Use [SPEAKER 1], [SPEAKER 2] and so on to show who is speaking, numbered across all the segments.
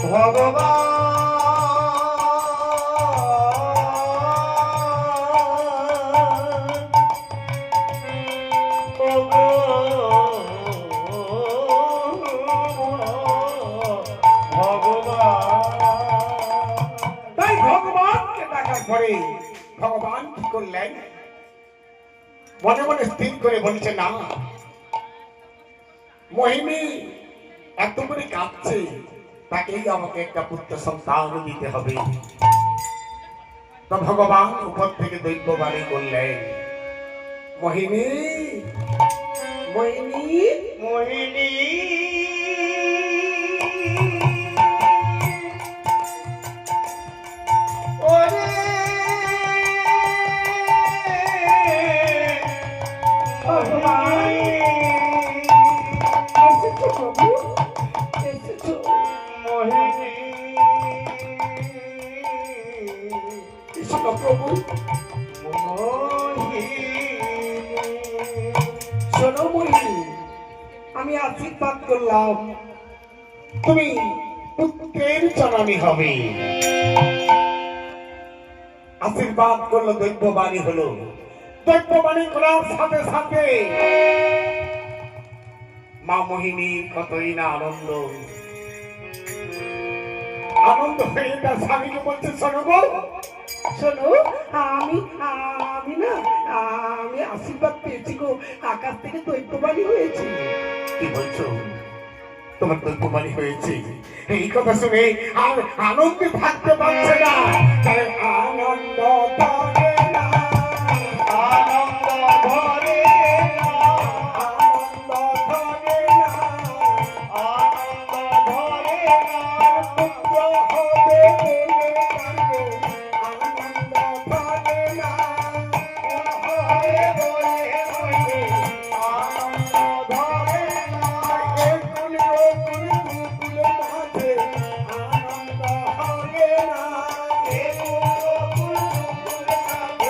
[SPEAKER 1] ভগবান তাই ভগবানকে ডাকার পরে ভগবান কি করলেন মনে মনে স্থির করে বলছে না মোহিনী এত করে কাঁদছে তাকেই আমাকে একটা পুত্র সন্তান দিতে হবে। তো ভগবান উপর থেকে দৈত্যবাণী করলেন মোহিনী মোহিনী মোহিনী ওরে প্রভু শোনো মোহিনী আমি আশীর্বাদ করলাম তুমি পুত্রের জননী হবে। আশীর্বাদ করলো দৈত্যবাণী হলো দৈত্যবাণী করার সাথে সাথে মা মোহিনীর কতই না আনন্দ আনন্দ হয়ে তার স্বামীকে বলছে শোনো গো শোনো আমি আমি না আমি আশীর্বাদ পেয়েছি গো আকাশ থেকে দৈত্যবাণী হয়েছে। কি বলছো তোমার দৈত্যবাণী হয়েছে? এই কথা শুনে আর আনন্দে থাকতে পারছে না তাই আনন্দ ধরে না আনন্দ ধরে না আনন্দ ধরে না আনন্দ ধরে না পুত্র হবে বলে কাঁদে আনন্দ ধরে না হবে বলে কাঁদে আনন্দ ধরে না একুলে ওকুলে কুকুলে মাঝে আনন্দ হবে না একুলে ওকুলে কুকুলে মাঝে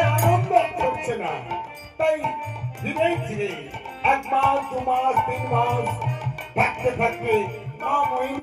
[SPEAKER 1] আনন্দ হচ্ছে না। তাই ধীরে ধীরে 1 মাস 2 মাস 3 মাস থাকতে থাকতে মা মোহিনী